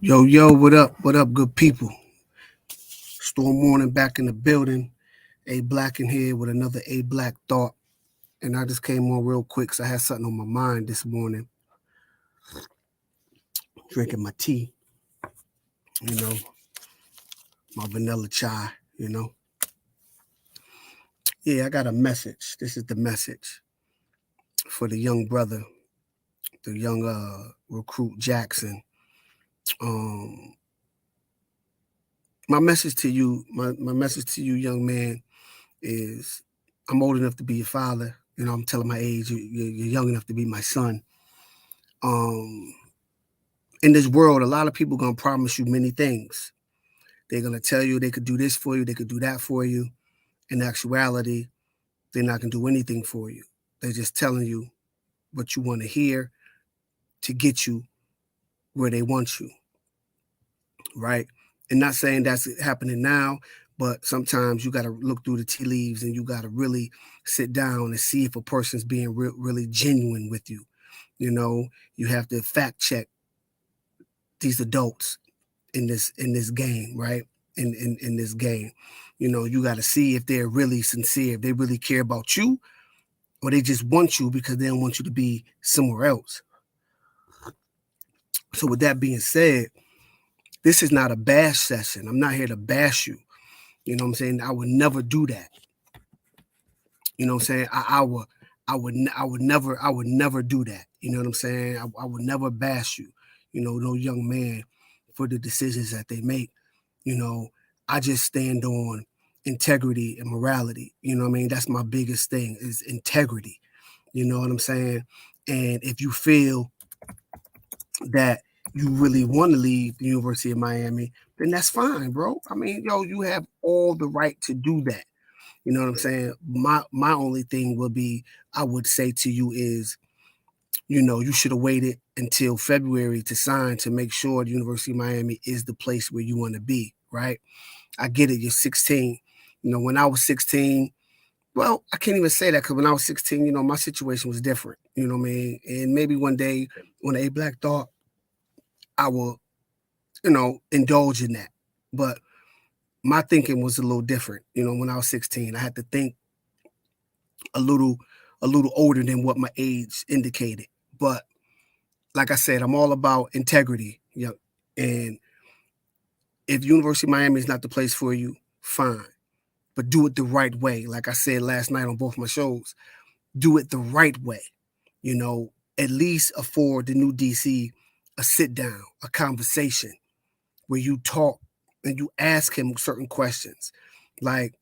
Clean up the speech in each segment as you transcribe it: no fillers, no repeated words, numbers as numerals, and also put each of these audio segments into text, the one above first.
Yo, what up? What up, good people? Storm Morning back in the building. A-Blakk in here with another A-Blakk Thought. And I just came on real quick because I had something on my mind this morning. Drinking my tea, you know, my vanilla chai, you know. Yeah, I got a message. This is the message for the young brother, the young recruit Jackson. My message to you, my message to you, young man, is I'm old enough to be your father. You know, I'm telling my age. You're young enough to be my son. In this world, a lot of people gonna promise you many things. They're gonna tell you they could do this for you, they could do that for you. In actuality, they're not gonna do anything for you. They're just telling you what you want to hear to get you where they want you, right? And not saying that's happening now, but sometimes you got to look through the tea leaves and you got to really sit down and see if a person's being really genuine with you. You know, you have to fact check these adults in this game, right? In this game, you know, you got to see if they're really sincere, if they really care about you, or they just want you because they don't want you to be somewhere else. So with that being said, this is not a bash session. I'm not here to bash you. You know what I'm saying? I would never do that. You know what I'm saying? I would never do that. You know what I'm saying? I would never bash you. You know, no young man for the decisions that they make. You know, I just stand on integrity and morality. You know what I mean? That's my biggest thing is integrity. You know what I'm saying? And if you feel that you really want to leave the University of Miami, then that's fine, bro. I mean, yo, you have all the right to do that. You know what I'm saying? My only thing will be, I would say to you is, you know, you should have waited until February to sign to make sure the University of Miami is the place where you want to be, right? I get it. You're 16. You know, when I was 16, well, I can't even say that because when I was 16, you know, my situation was different. You know what I mean? And maybe one day when A-Blakk Thought, I will, you know, indulge in that. But my thinking was a little different. You know, when I was 16, I had to think a little older than what my age indicated. But like I said, I'm all about integrity. You know, and if University of Miami is not the place for you, fine. But do it the right way. Like I said last night on both my shows, do it the right way. You know, at least afford the new DC a sit down, a conversation where you talk and you ask him certain questions. Like,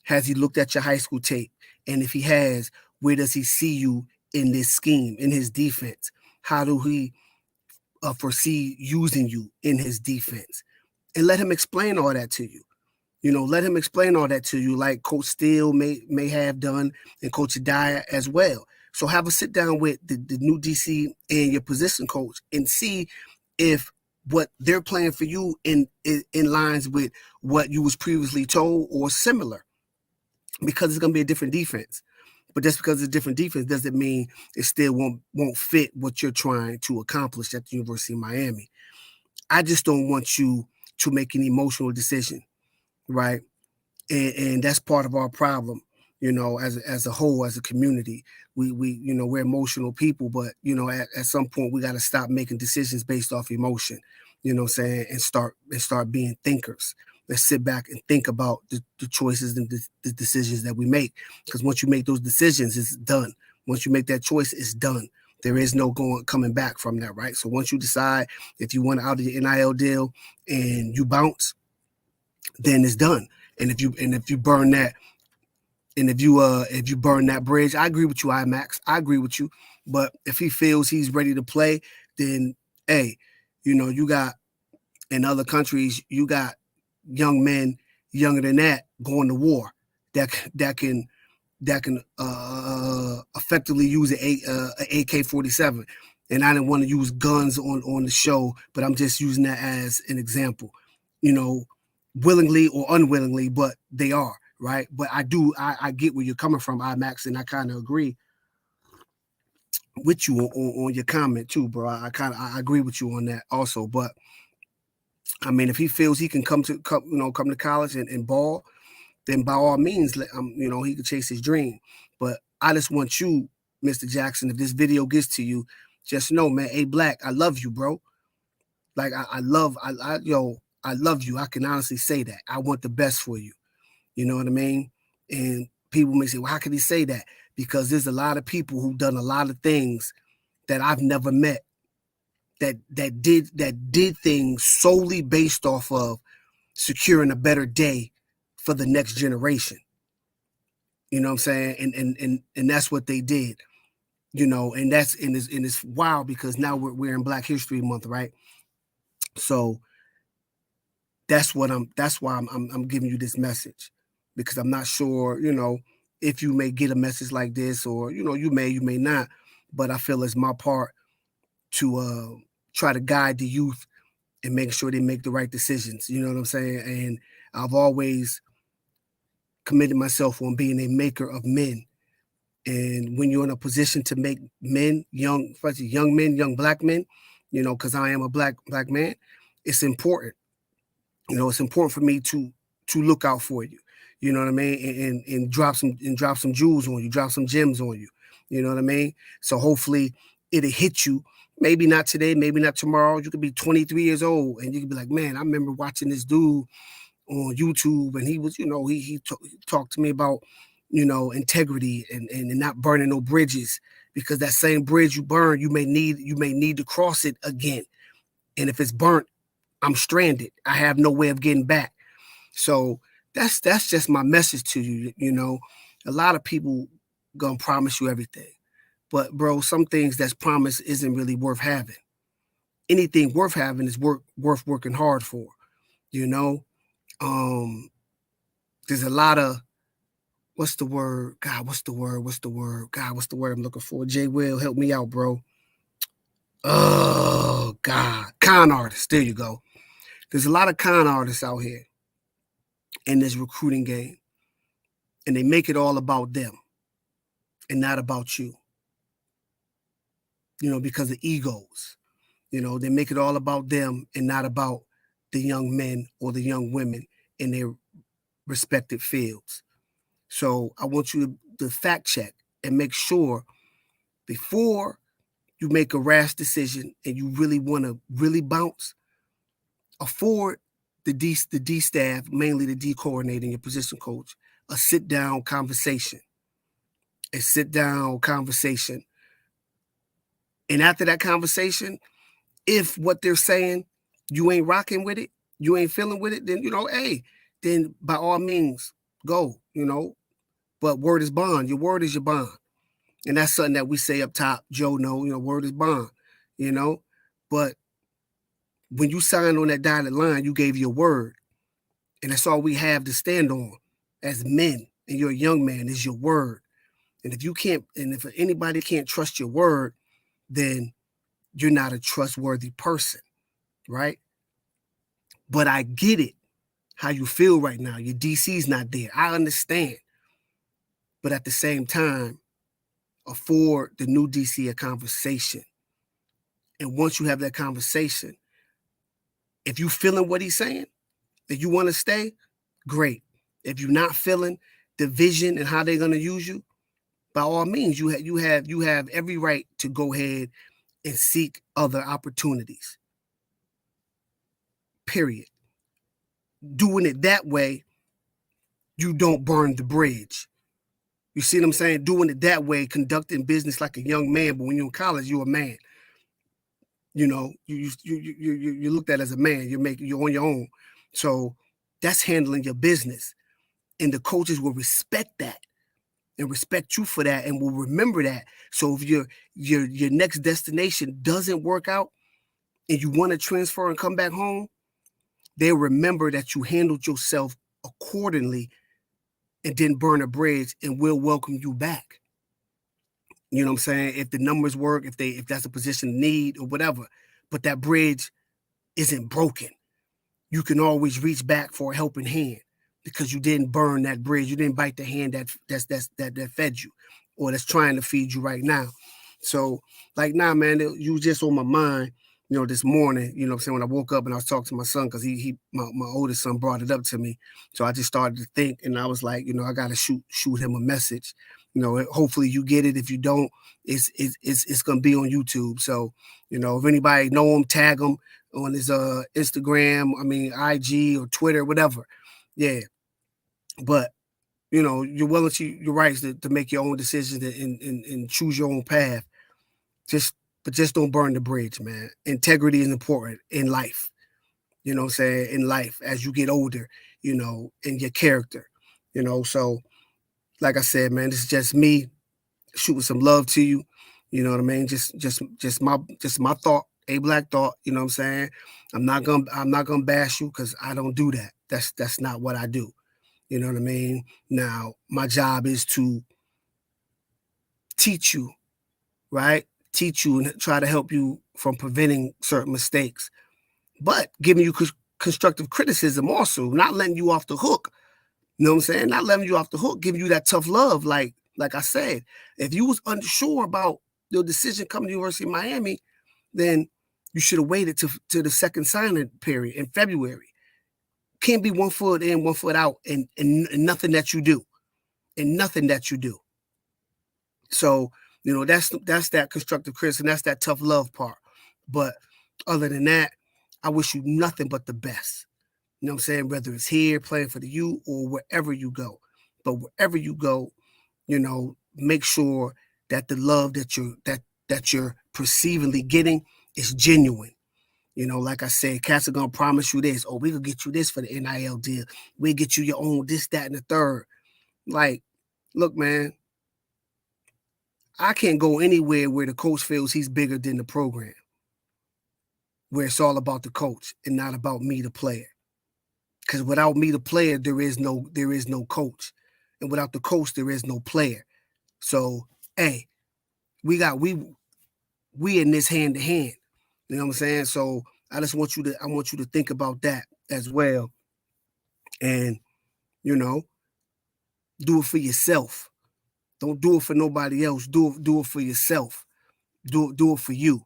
has he looked at your high school tape? And if he has, where does he see you in this scheme, in his defense? How do he foresee using you in his defense? And let him explain all that to you. You know, let him explain all that to you, like Coach Steele may have done, and Coach Dyer as well. So have a sit down with the new DC and your position coach and see if what they're playing for you in lines with what you was previously told or similar, because it's gonna be a different defense. But just because it's a different defense doesn't mean it still won't fit what you're trying to accomplish at the University of Miami. I just don't want you to make an emotional decision, right? And that's part of our problem, you know, as a whole, as a community. We you know, we're emotional people, but you know, at some point we got to stop making decisions based off emotion, you know what I'm saying, and start being thinkers. Let's sit back and think about the choices and the decisions that we make. Because once you make those decisions, it's done. Once you make that choice, it's done. There is no coming back from that, right? So once you decide if you want out of your NIL deal and you bounce, then it's done. And if you burn that, and if you burn that bridge, I agree with you, IMAX. I agree with you. But if he feels he's ready to play, then hey, you know, you got in other countries, you got young men younger than that going to war that can effectively use an AK-47. And I didn't want to use guns on the show, but I'm just using that as an example. You know, willingly or unwillingly, but they are, right? But I get where you're coming from, IMAX, and I kind of agree with you on your comment too, bro. I agree with you on that also. But I mean, if he feels he can come to college and ball, then by all means, he could chase his dream. But I just want you, Mr. Jackson, if this video gets to you, just know, man, A-Blakk, I love you, bro. Like I love you. I can honestly say that. I want the best for you. You know what I mean? And people may say, well, how can he say that? Because there's a lot of people who've done a lot of things that I've never met that did things solely based off of securing a better day for the next generation. You know what I'm saying? And that's what they did. And it's wild because now we're in Black History Month, right? So that's why I'm giving you this message, because I'm not sure, if you may get a message like this, or you may not, but I feel it's my part to try to guide the youth and make sure they make the right decisions. You know what I'm saying? And I've always committed myself on being a maker of men. And when you're in a position to make men, especially young men, young Black men, because I am a black man, it's important. It's important for me to look out for you. You know what I mean? And drop some jewels on you, drop some gems on you. You know what I mean? So hopefully it'll hit you. Maybe not today, maybe not tomorrow. You could be 23 years old and you could be like, man, I remember watching this dude on YouTube, and he was, he talked to me about, integrity and not burning no bridges, because that same bridge you burn, you may need to cross it again. And if it's burnt, I'm stranded. I have no way of getting back. So that's just my message to you. A lot of people gonna promise you everything, but bro, some things that's promised isn't really worth having. Anything worth having is worth working hard for. There's a lot of, what's the word? God, what's the word? God, what's the word I'm looking for? Jay Will, help me out, bro. Oh God, con artists. There you go. There's a lot of con artists out here in this recruiting game, and they make it all about them and not about you. Because of egos. They make it all about them and not about the young men or the young women in their respective fields. So I want you to fact check and make sure before you make a rash decision and you really want to really bounce, afford the D staff, mainly the D coordinator and your position coach, a sit-down conversation. And after that conversation, if what they're saying, you ain't rocking with it, you ain't feeling with it, then, then by all means, go, But word is bond. Your word is your bond. And that's something that we say up top. Joe, word is bond, But when you signed on that dotted line, you gave your word. And that's all we have to stand on as men. And you're a young man, is your word. And if anybody can't trust your word, then you're not a trustworthy person, right? But I get it, how you feel right now. Your DC's not there. I understand. But at the same time, afford the new DC a conversation. And once you have that conversation, if you feeling what he's saying, if you want to stay, great. If you're not feeling the vision and how they're going to use you, by all means, you have every right to go ahead and seek other opportunities. Period. Doing it that way, you don't burn the bridge. You see what I'm saying? Doing it that way, conducting business like a young man, but when you're in college, you're a man. You looked at as a man. You're on your own. So that's handling your business, and the coaches will respect that and respect you for that, and will remember that. So if your next destination doesn't work out, and you want to transfer and come back home, they'll remember that you handled yourself accordingly and didn't burn a bridge, and will welcome you back. You know what I'm saying? If the numbers work, if that's a position of need or whatever, but that bridge isn't broken, you can always reach back for a helping hand, because you didn't burn that bridge. You didn't bite the hand that fed you, or that's trying to feed you right now. So, like, nah, man, you just on my mind, this morning, I'm saying, when I woke up and I was talking to my son, because my oldest son brought it up to me. So I just started to think, and I was like, I got to shoot him a message. Hopefully you get it. If you don't, it's gonna be on YouTube. So, if anybody know him, tag him on his Instagram, IG or Twitter, whatever. Yeah. But you're willing to your rights to make your own decisions and choose your own path. Just don't burn the bridge, man. Integrity is important in life. You know what I'm saying? In life, as you get older, in your character. So like I said, man, this is just me shooting some love to you. You know what I mean? Just my thought, A-Blakk Thought, you know what I'm saying? I'm not gonna bash you, because I don't do that. That's not what I do. You know what I mean? Now, my job is to teach you, right? Teach you and try to help you from preventing certain mistakes, but giving you constructive criticism also, not letting you off the hook. You know what I'm saying? Not letting you off the hook, giving you that tough love. Like I said, if you was unsure about your decision coming to University of Miami, then you should have waited to the second signing period in February. Can't be 1 foot in, 1 foot out, and nothing that you do, and nothing that you do. So, that's that constructive criticism, that's that tough love part. But other than that, I wish you nothing but the best. You know what I'm saying? Whether it's here playing for the U or wherever you go. But wherever you go, make sure that the love that you're perceivingly getting is genuine. Like I said, cats are gonna promise you this. Oh, we gonna get you this for the NIL deal. We'll get you your own this, that, and the third. Like, look, man, I can't go anywhere where the coach feels he's bigger than the program, where it's all about the coach and not about me, the player. Because without me, the player, there is no coach, and without the coach, there is no player. So, hey, we in this hand to hand. You know what I'm saying? So I want you to think about that as well, and do it for yourself. Don't do it for nobody else. Do it for yourself. Do it for you.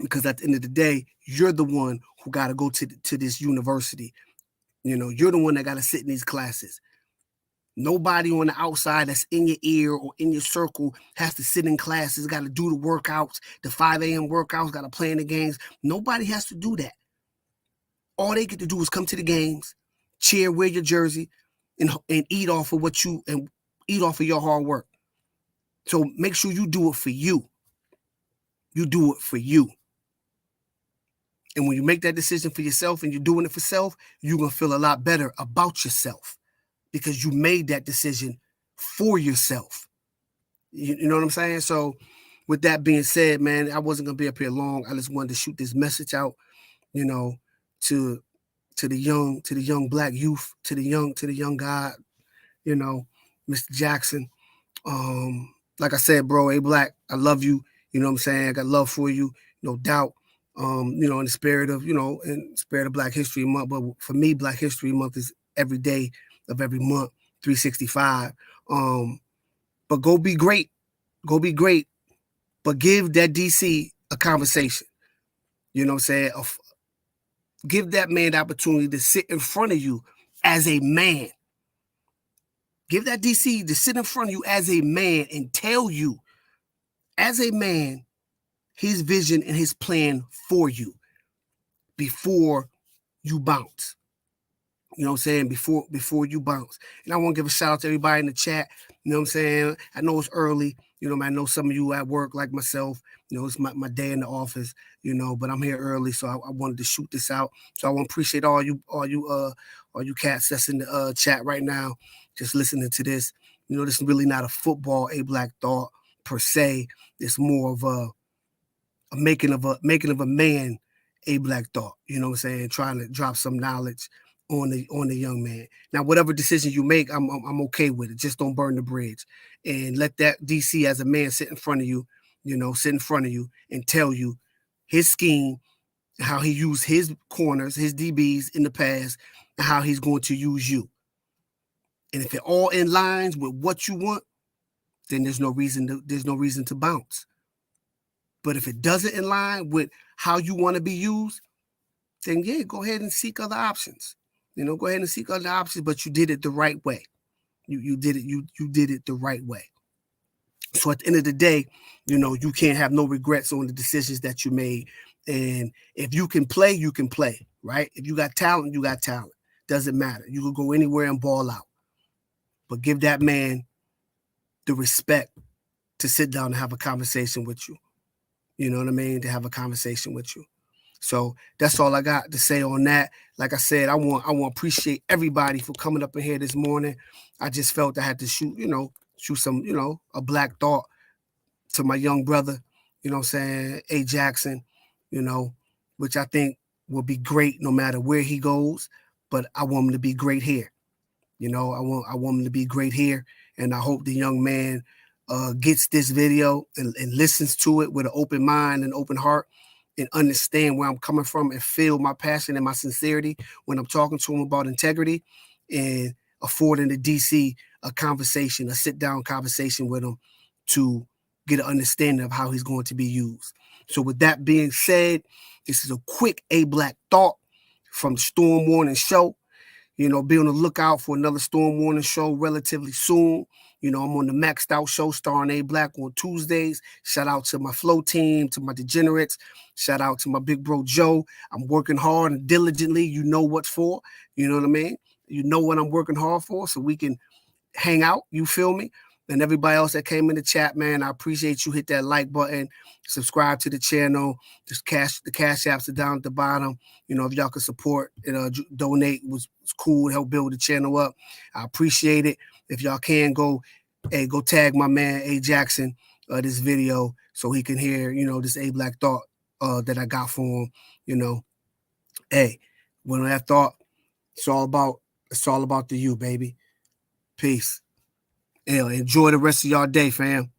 Because at the end of the day, you're the one who got to go to this university. You're the one that got to sit in these classes. Nobody on the outside that's in your ear or in your circle has to sit in classes, got to do the workouts, the 5 a.m. workouts, got to play in the games. Nobody has to do that. All they get to do is come to the games, cheer, wear your jersey, and eat off of eat off of your hard work. So make sure you do it for you. You do it for you. And when you make that decision for yourself and you're doing it for self, you're going to feel a lot better about yourself, because you made that decision for yourself. You know what I'm saying? So with that being said, man, I wasn't going to be up here long. I just wanted to shoot this message out, to the young black youth, to the young guy, Mr. Jackson. Like I said, bro, A-Blakk, I love you. You know what I'm saying? I got love for you, no doubt. In the spirit of, Black History Month. But for me, Black History Month is every day of every month, 365. But go be great. Go be great. But give that DC a conversation. You know what I'm saying? Give that man the opportunity to sit in front of you as a man. Give that DC to sit in front of you as a man and tell you, as a man, his vision and his plan for you before you bounce. You know what I'm saying? Before you bounce. And I want to give a shout out to everybody in the chat. You know what I'm saying? I know it's early. I know some of you at work like myself. It's my day in the office, but I'm here early, so I wanted to shoot this out. So I want to appreciate all you cats that's in the chat right now, just listening to this. This is really not a football A-Blakk Thought per se. It's more of a making of a man A-Blakk Thought. You know what I'm saying? Trying to drop some knowledge on the young man. Now, whatever decision you make, I'm okay with it. Just don't burn the bridge, and let that DC as a man sit in front of you, sit in front of you and tell you his scheme, how he used his corners, his DBs in the past, and how he's going to use you. And if it all in lines with what you want, then there's no reason to bounce. But if it doesn't align with how you want to be used, then yeah, go ahead and seek other options. Go ahead and seek other options, but you did it the right way. You did it the right way. So at the end of the day, you can't have no regrets on the decisions that you made. And if you can play, you can play, right? If you got talent, you got talent. Doesn't matter. You can go anywhere and ball out. But give that man the respect to sit down and have a conversation with you. You know what I mean? To have a conversation with you. So that's all I got to say on that. Like I said, I want to appreciate everybody for coming up in here this morning. I just felt I had to shoot some, a black thought to my young brother, what I'm saying, A. Jackson, which I think will be great no matter where he goes. But I want him to be great here. I want him to be great here. And I hope the young man gets this video and listens to it with an open mind and open heart and understand where I'm coming from and feel my passion and my sincerity when I'm talking to him about integrity and affording the DC a conversation, a sit-down conversation with him to get an understanding of how he's going to be used. So with that being said, this is a quick A-Blakk Thought from the Storm Warning Show. Be on the lookout for another Storm Warning Show relatively soon. I'm on the Maxed Out Show starring A-Blakk on Tuesdays. Shout out to my flow team, to my degenerates. Shout out to my big bro, Joe. I'm working hard and diligently. You know what for. You know what I mean? You know what I'm working hard for, so we can hang out. You feel me? And everybody else that came in the chat, man, I appreciate you. Hit that like button, subscribe to the channel. The cash apps are down at the bottom. If y'all can support and donate, was cool. Help build the channel up. I appreciate it. If y'all can go tag my man A. Jackson this video so he can hear this A-Blakk Thought that I got for him. Hey, when that thought, it's all about the you, baby. Peace. Enjoy the rest of y'all day, fam.